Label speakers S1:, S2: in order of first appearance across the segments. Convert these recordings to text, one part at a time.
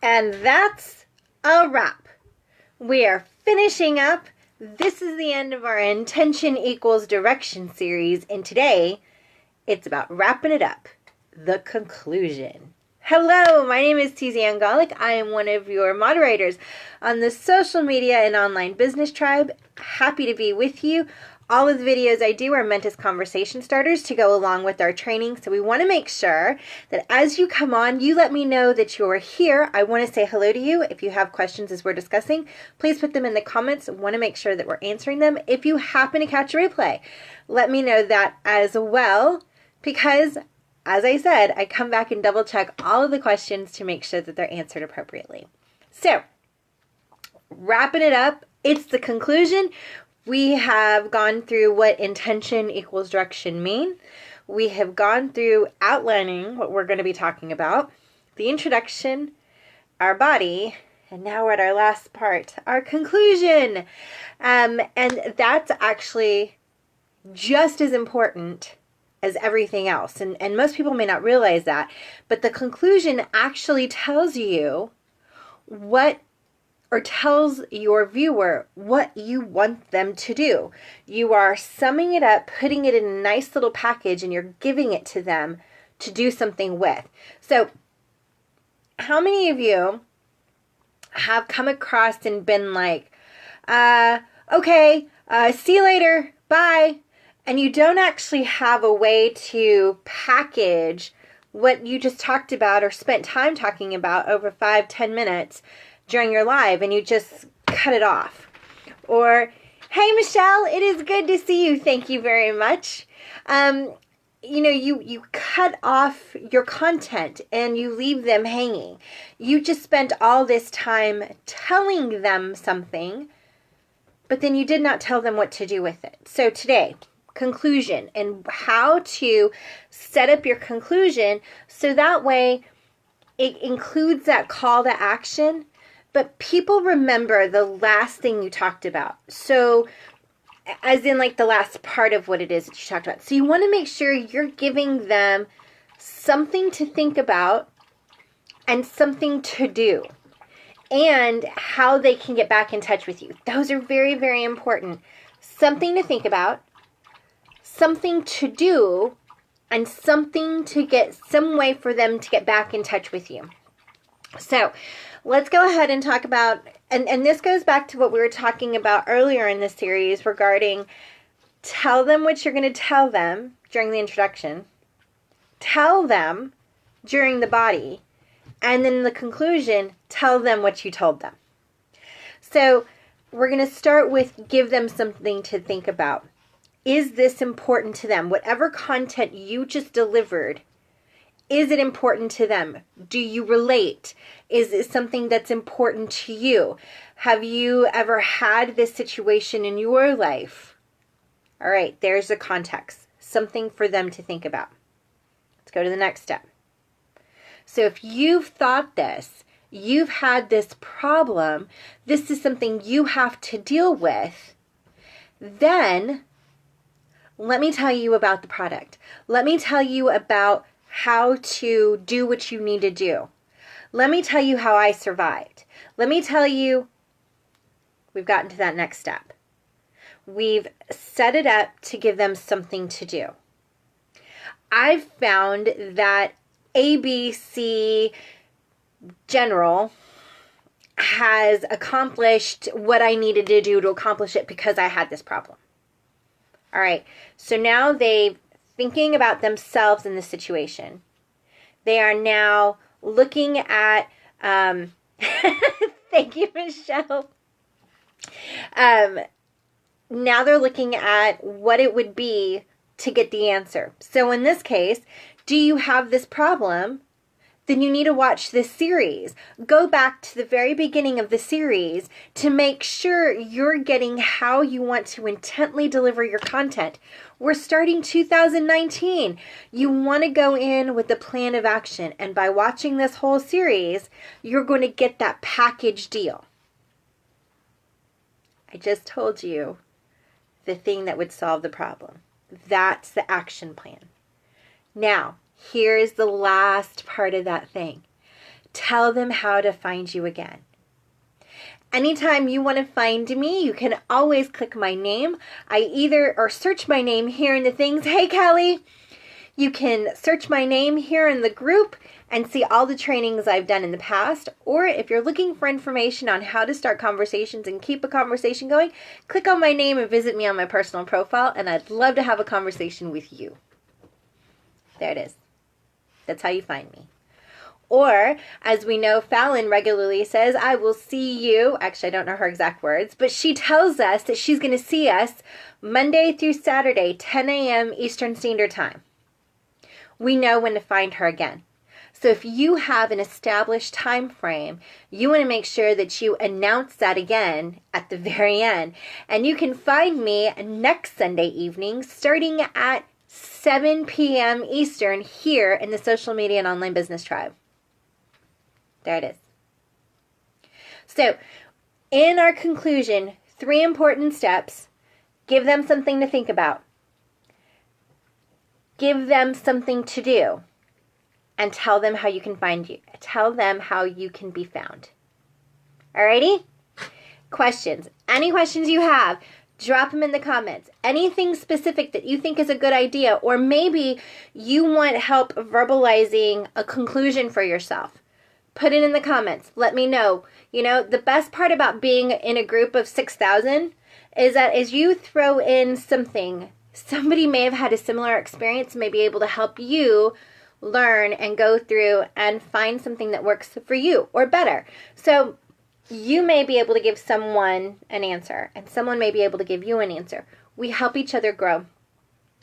S1: And that's a wrap. We are finishing up. This is the end of our Intention Equals Direction series, and today it's about wrapping it up, the conclusion. Hello, my name is Tizian Golick. I am one of your moderators on the social media and online business tribe. Happy to be with you. All of the videos I do are meant as conversation starters to go along with our training. So we want to make sure that as you come on, you let me know that you're here. I want to say hello to you. If you have questions as we're discussing, please put them in the comments. I want to make sure that we're answering them. If you happen to catch a replay, let me know that as well, because as I said, I come back and double check all of the questions to make sure that they're answered appropriately. So, wrapping it up, it's the conclusion. We have gone through what intention equals direction mean. We have gone through outlining what we're going to be talking about, the introduction, our body, and now we're at our last part, our conclusion. And that's actually just as important as everything else. And most people may not realize that, but the conclusion actually tells you tells your viewer what you want them to do. You are summing it up, putting it in a nice little package, and you're giving it to them to do something with. So, how many of you have come across and been like, okay, see you later, bye, and you don't actually have a way to package what you just talked about or spent time talking about over 5-10 minutes during your live, and you just cut it off? Or, hey Michelle, it is good to see you, thank you very much. You cut off your content and you leave them hanging. You just spent all this time telling them something, but then you did not tell them what to do with it. So today, conclusion, and how to set up your conclusion so that way it includes that call to action, but people remember the last thing you talked about. So, as in like the last part of what it is that you talked about. So you want to make sure you're giving them something to think about and something to do, and how they can get back in touch with you. Those are very, very important. Something to think about, something to do, and something to get, some way for them to get back in touch with you. So let's go ahead and talk about, and this goes back to what we were talking about earlier in this series regarding tell them what you're going to tell them during the introduction, tell them during the body, and then in the conclusion, tell them what you told them. So we're going to start with give them something to think about. Is this important to them? Whatever content you just delivered, is it important to them? Do you relate? Is it something that's important to you? Have you ever had this situation in your life? All right, there's the context. Something for them to think about. Let's go to the next step. So if you've thought this, you've had this problem, this is something you have to deal with, then let me tell you about the product. Let me tell you about how to do what you need to do. Let me tell you how I survived. Let me tell you, we've gotten to that next step. We've set it up to give them something to do. I've found that ABC General has accomplished what I needed to do to accomplish it because I had this problem. All right, so now they've thinking about themselves in the situation. They are now looking at, thank you, Michelle. Now they're looking at what it would be to get the answer. So in this case, do you have this problem? Then you need to watch this series. Go back to the very beginning of the series to make sure you're getting how you want to intently deliver your content. We're starting 2019. You want to go in with the plan of action. And by watching this whole series, you're going to get that package deal. I just told you the thing that would solve the problem. That's the action plan. Now, here is the last part of that thing. Tell them how to find you again. Anytime you want to find me, you can always click my name. Or search my name here in the things. Hey, Kelly. You can search my name here in the group and see all the trainings I've done in the past. Or if you're looking for information on how to start conversations and keep a conversation going, click on my name and visit me on my personal profile, and I'd love to have a conversation with you. There it is. That's how you find me. Or, as we know, Fallon regularly says, I will see you. Actually, I don't know her exact words, but she tells us that she's going to see us Monday through Saturday, 10 a.m. Eastern Standard Time. We know when to find her again. So if you have an established time frame, you want to make sure that you announce that again at the very end. And you can find me next Sunday evening starting at 7 p.m. Eastern here in the Social Media and Online Business Tribe. There it is. So in our conclusion, 3 important steps. Give them something to think about. Give them something to do. And tell them how you can find you. Tell them how you can be found. Alrighty? Questions. Any questions you have, drop them in the comments. Anything specific that you think is a good idea, or maybe you want help verbalizing a conclusion for yourself, put it in the comments. Let me know. You know, the best part about being in a group of 6,000 is that as you throw in something, somebody may have had a similar experience, may be able to help you learn and go through and find something that works for you or better. So you may be able to give someone an answer, and someone may be able to give you an answer. We help each other grow.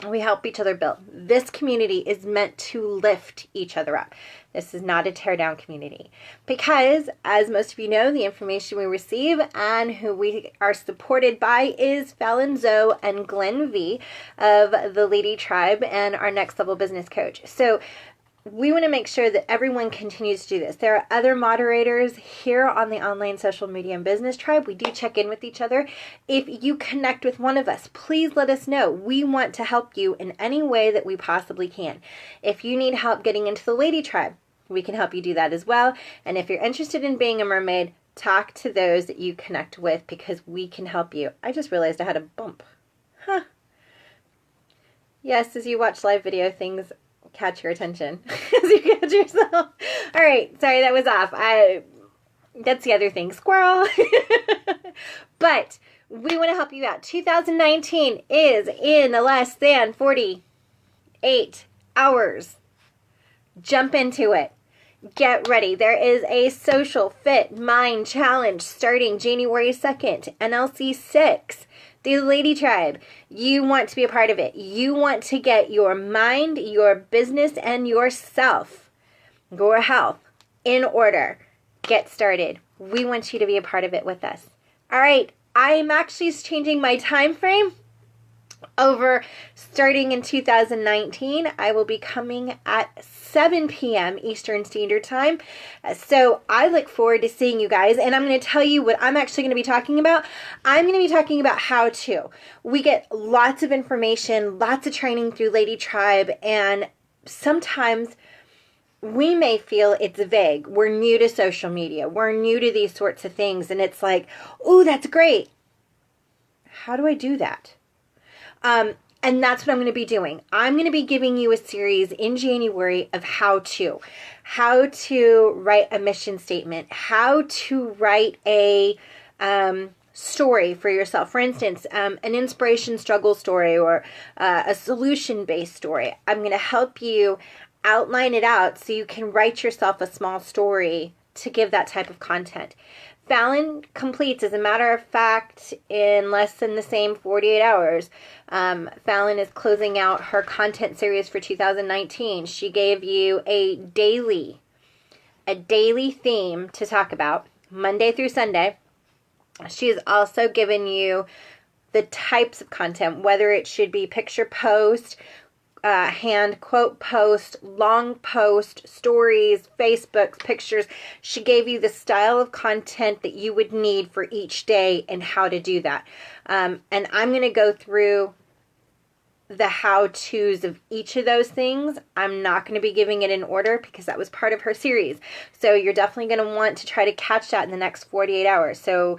S1: We help each other build. This community is meant to lift each other up. This is not a tear down community. Because, as most of you know, the information we receive and who we are supported by is Fallon Zoe and Glenn V of the Lady Tribe and our Next Level Business Coach. So we want to make sure that everyone continues to do this. There are other moderators here on the Online Social Media and Business Tribe. We do check in with each other. If you connect with one of us, please let us know. We want to help you in any way that we possibly can. If you need help getting into the Lady Tribe, we can help you do that as well. And if you're interested in being a mermaid, talk to those that you connect with, because we can help you. I just realized I had a bump. Huh. Yes, as you watch live video, things catch your attention as you catch yourself. All right, sorry, that was off. That's the other thing, squirrel. But we want to help you out. 2019 is in less than 48 hours. Jump into it. Get ready. There is a Social Fit Mind Challenge starting January 2nd, NLC 6. The Lady Tribe, you want to be a part of it. You want to get your mind, your business, and yourself, your health in order. Get started. We want you to be a part of it with us. All right, I'm actually changing my time frame over starting in 2019. I will be coming at 7 p.m. Eastern Standard Time. So I look forward to seeing you guys. And I'm going to tell you what I'm actually going to be talking about. I'm going to be talking about how to. We get lots of information, lots of training through Lady Tribe. And sometimes we may feel it's vague. We're new to social media. We're new to these sorts of things. And it's like, oh, that's great. How do I do that? And that's what I'm going to be doing. I'm going to be giving you a series in January of how to write a mission statement, how to write a story for yourself. For instance, an inspiration struggle story or a solution-based story. I'm going to help you outline it out so you can write yourself a small story to give that type of content. Fallon completes, as a matter of fact, in less than the same 48 hours. Fallon is closing out her content series for 2019. She gave you a daily theme to talk about, Monday through Sunday. She has also given you the types of content, whether it should be picture post, hand quote post, long post, stories, Facebooks, pictures. She gave you the style of content that you would need for each day and how to do that. And I'm going to go through the how-tos of each of those things. I'm not going to be giving it in order because that was part of her series. So you're definitely going to want to try to catch that in the next 48 hours. So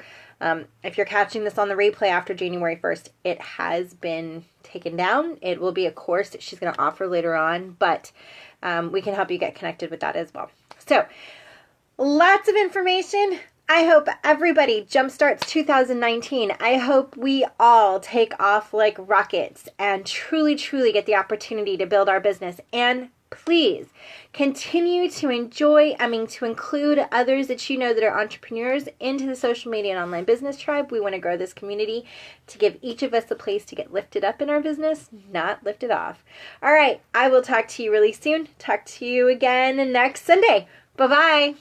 S1: if you're catching this on the replay after January 1st, it has been taken down. It will be a course that she's going to offer later on, but we can help you get connected with that as well. So lots of information. I hope everybody jumpstarts 2019. I hope we all take off like rockets and truly, truly get the opportunity to build our business. And please continue to to include others that you know that are entrepreneurs into the social media and online business tribe. We want to grow this community to give each of us a place to get lifted up in our business, not lifted off. All right, I will talk to you really soon. Talk to you again next Sunday. Bye-bye.